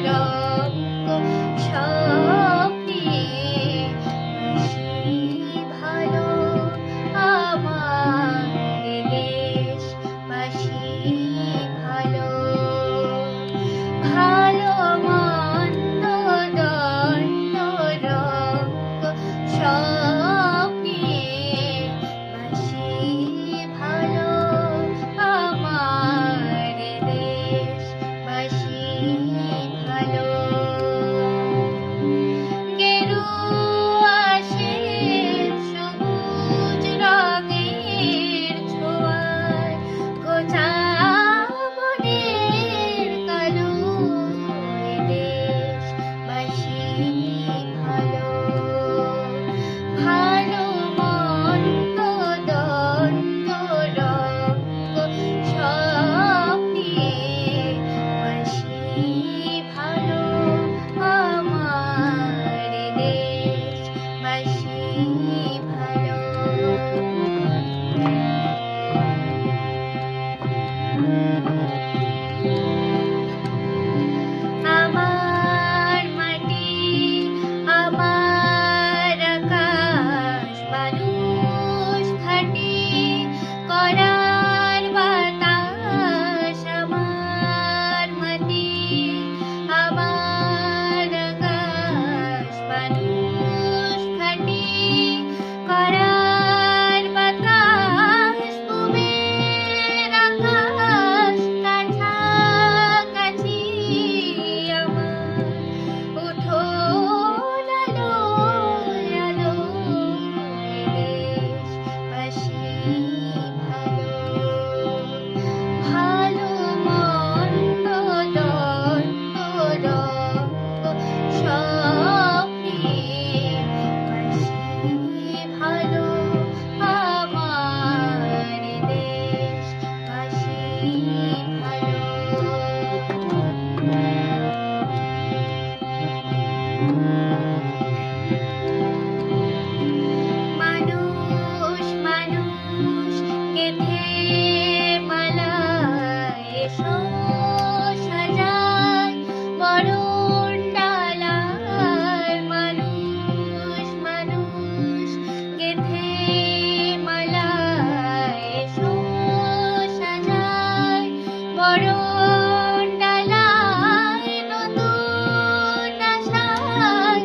রঙ্গ সব নিয়ে বাসি ভালো আমার দেশ বাসি ভালো ভালো মন্দ দণ্ড রঙ্গ সব নিয়ে বাসি ভালো আমার দেশ বাসি ভালো গেরুয়া শ্বেত সবুজ রঙের ছোঁয়ায় ঘোচা মনের কালো দেশ বাসি ভালো ভালো মন্দ দণ্ড রঙ্গ সব নিয়ে বাসি ভালো আমার দেশ বাসি ভালো আমার মাটি আমার আকাশ মানুষ খাঁটি করার বাতাস আমার মাটি আমার আকাশ মানুষ খাঁটি করার বাতাস পুবের আকাশ কাছাকাছি আমার উঠোন আলোয় আলোয় দেশ বাসি ভালো ভালো মন্দ দণ্ড রঙ্গ সব নিয়ে বাসি ভালো আমার দেশ বাসি ভালো মানুষ মানুষ গেথে মালায় এসো সাজায় বরণ ডালায় মানুষ মানুষ গেথে মালায় এসো সাজায় বরণ ডালায় নতুন আশায়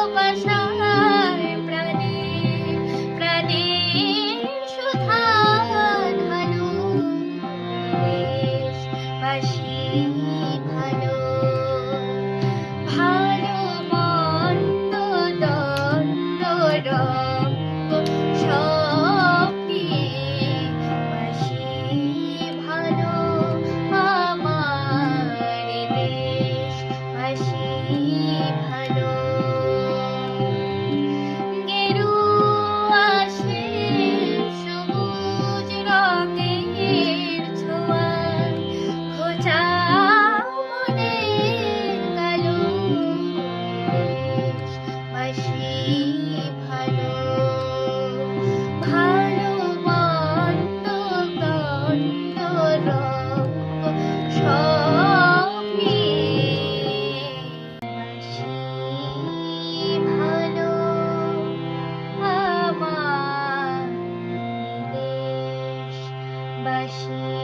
ভালোবাসায় প্রাণের প্রাণের সুধা ঢালো দেশ বাসি ভালো ভালো মন্দ দণ্ড রঙ্গ সব নিয়ে বাসি ভালো আমার দেশ বাসি ভালো গেরুয়া শ্বেত সবুজ রঙের ছোঁয়ায় ঘোচা মনের কালো দেশ বাসি ভালো ভালো মন্দ দণ্ড রঙ্গ সব নিয়ে বাসি ভালো আমার দেশ বাসি